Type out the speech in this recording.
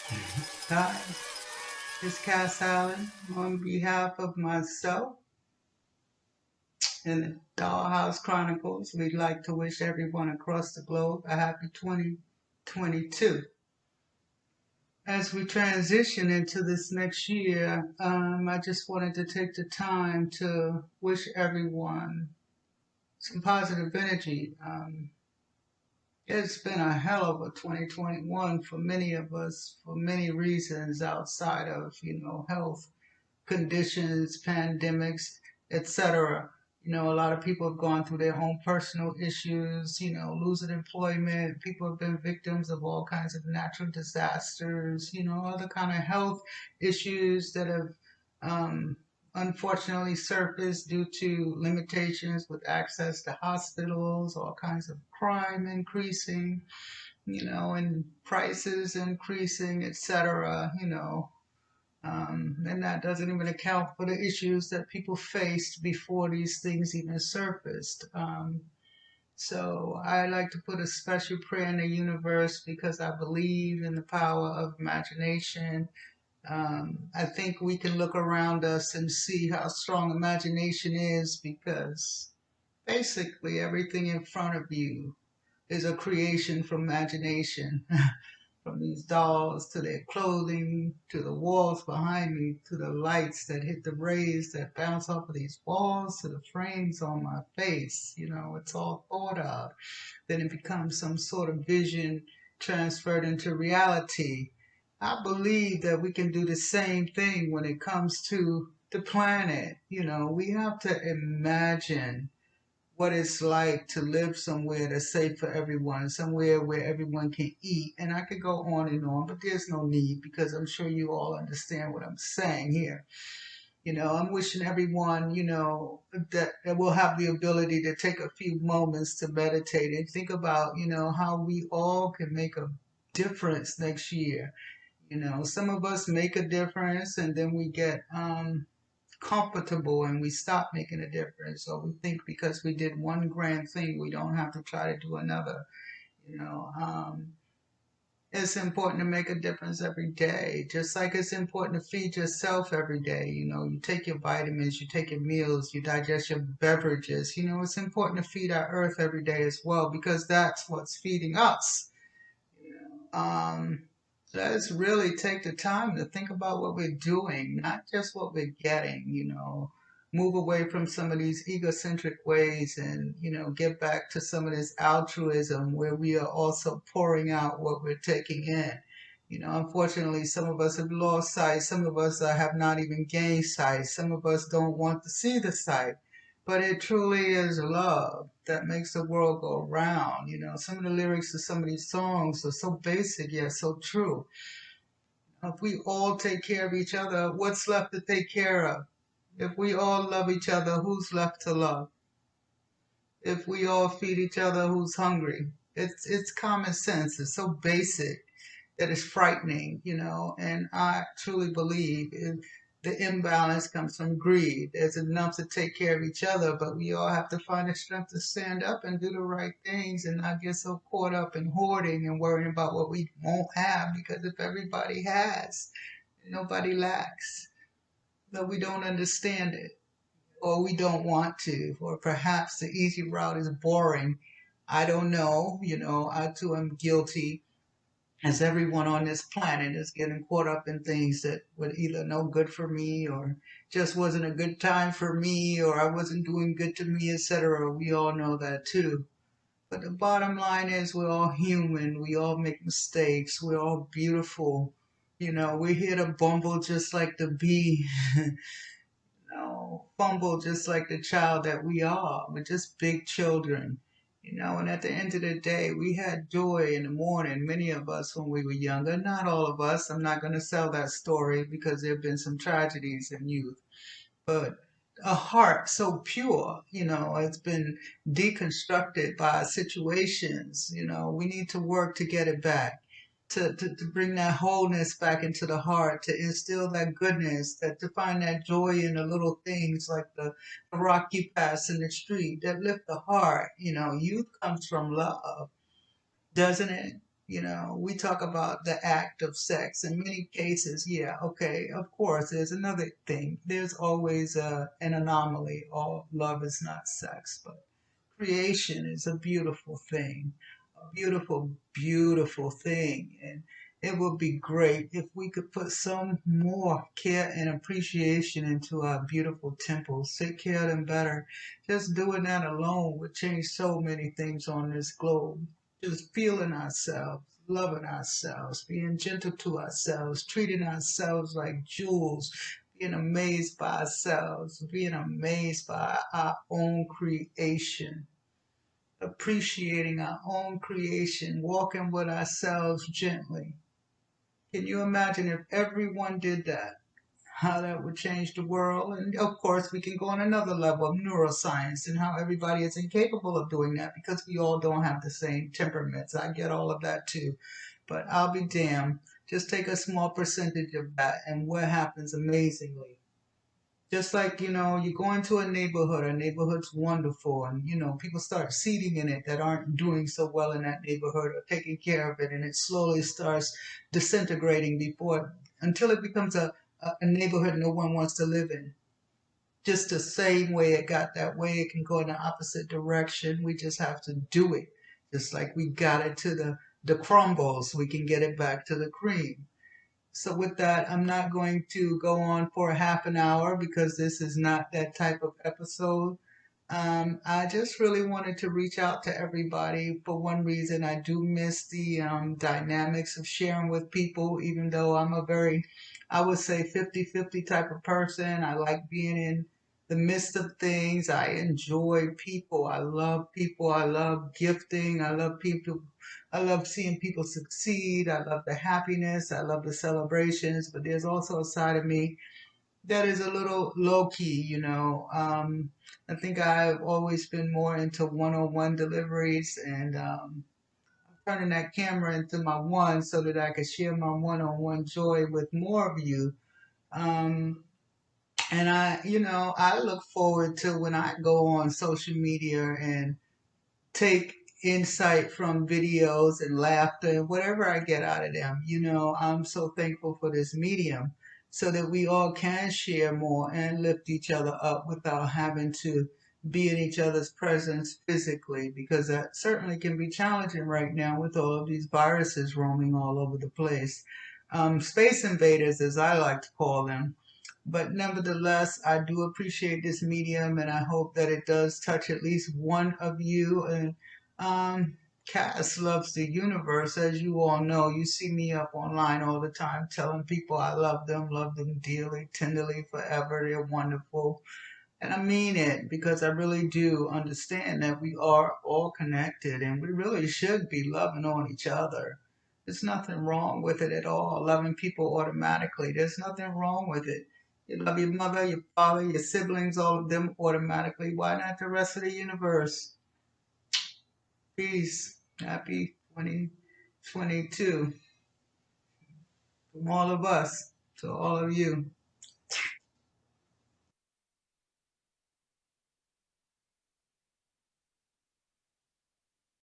Hi, it's Cass Allen on behalf of myself and the Dollhouse Chronicles. We'd like to wish everyone across the globe a happy 2022. As we transition into this next year, I just wanted to take the time to wish everyone some positive energy. It's been a hell of a 2021 for many of us for many reasons outside of, health conditions, pandemics, etc. A lot of people have gone through their own personal issues, losing employment. People have been victims of all kinds of natural disasters, other kind of health issues that have um, unfortunately surfaced due to limitations with access to hospitals, all kinds of crime increasing, and prices increasing, etc. And that doesn't even account for the issues that people faced before these things even surfaced. So I like to put a special prayer in the universe because I believe in the power of imagination. I think we can look around us and see how strong imagination is because basically everything in front of you is a creation from imagination. From these dolls to their clothing to the walls behind me to the lights that hit the rays that bounce off of these walls to the frames on my face. It's all thought of. Then it becomes some sort of vision transferred into reality. I believe that we can do the same thing when it comes to the planet. We have to imagine what it's like to live somewhere that's safe for everyone, somewhere where everyone can eat. And I could go on and on, but there's no need because I'm sure you all understand what I'm saying here. I'm wishing everyone, that will have the ability to take a few moments to meditate and think about, how we all can make a difference next year. Some of us make a difference and then we get comfortable and we stop making a difference, or we think because we did one grand thing we don't have to try to do another. you know um, it's important to make a difference every day, just like it's important to feed yourself every day. You take your vitamins, you take your meals, you digest your beverages. It's important to feed our earth every day as well because that's what's feeding us. um, let's really take the time to think about what we're doing, not just what we're getting. Move away from some of these egocentric ways and, get back to some of this altruism where we are also pouring out what we're taking in. Unfortunately, some of us have lost sight. Some of us have not even gained sight. Some of us don't want to see the sight. But it truly is love that makes the world go round. Some of the lyrics to some of these songs are so basic yet so true. If we all take care of each other, what's left to take care of? If we all love each other, who's left to love? If we all feed each other, who's hungry? It's common sense. It's so basic that it's frightening. And I truly believe the imbalance comes from greed. There's enough to take care of each other, but we all have to find the strength to stand up and do the right things and not get so caught up in hoarding and worrying about what we won't have, because if everybody has, nobody lacks. But we don't understand it, or we don't want to, or perhaps the easy route is boring. I don't know. I too am guilty, as everyone on this planet is getting caught up in things that were either no good for me or just wasn't a good time for me or I wasn't doing good to me, etc. We all know that too. But the bottom line is we're all human. We all make mistakes. We're all beautiful. We're here to bumble just like the bee. Fumble just like the child that we are. We're just big children. And at the end of the day, we had joy in the morning, many of us when we were younger. Not all of us. I'm not going to sell that story because there have been some tragedies in youth. But a heart so pure, it's been deconstructed by situations. We need to work to get it back, to bring that wholeness back into the heart, to instill that goodness, to find that joy in the little things like the rock you pass in the street that lift the heart. Youth comes from love, doesn't it? We talk about the act of sex. In many cases, yeah, okay, of course, there's another thing. There's always an anomaly. All love is not sex, but creation is a beautiful thing, a beautiful, beautiful thing. And it would be great if we could put some more care and appreciation into our beautiful temples, take care of them better. Just doing that alone would change so many things on this globe. Just feeling ourselves, loving ourselves, being gentle to ourselves, treating ourselves like jewels, being amazed by ourselves, being amazed by our own creation, appreciating our own creation, walking with ourselves gently. Can you imagine if everyone did that? How that would change the world. And of course, we can go on another level of neuroscience and how everybody is incapable of doing that because we all don't have the same temperaments. I get all of that too. But I'll be damned. Just take a small percentage of that, and what happens amazingly. Just like, you go into a neighborhood's wonderful, and, people start seeding in it that aren't doing so well in that neighborhood or taking care of it, and it slowly starts disintegrating until it becomes a neighborhood no one wants to live in. Just the same way it got that way, it can go in the opposite direction. We just have to do it. Just like we got it to the crumbles, we can get it back to the cream. So with that, I'm not going to go on for a half an hour because this is not that type of episode. I just really wanted to reach out to everybody for one reason. I do miss the dynamics of sharing with people, even though I'm a very, I would say 50-50 type of person. I like being in the midst of things. I enjoy people. I love people. I love gifting. I love people. I love seeing people succeed. I love the happiness. I love the celebrations. But there's also a side of me that is a little low key. I think I've always been more into one-on-one deliveries, and turning that camera into my one so that I could share my one-on-one joy with more of you. Um, and I look forward to when I go on social media and take insight from videos and laughter and whatever I get out of them. I'm so thankful for this medium so that we all can share more and lift each other up without having to be in each other's presence physically, because that certainly can be challenging right now with all of these viruses roaming all over the place. Space invaders, as I like to call them. But nevertheless, I do appreciate this medium, and I hope that it does touch at least one of you. And Cass loves the universe, as you all know. You see me up online all the time telling people I love them dearly, tenderly, forever. They're wonderful. And I mean it because I really do understand that we are all connected and we really should be loving on each other. There's nothing wrong with it at all. Loving people automatically. There's nothing wrong with it. You love your mother, your father, your siblings, all of them automatically. Why not the rest of the universe? Peace. Happy 2022 from all of us to all of you.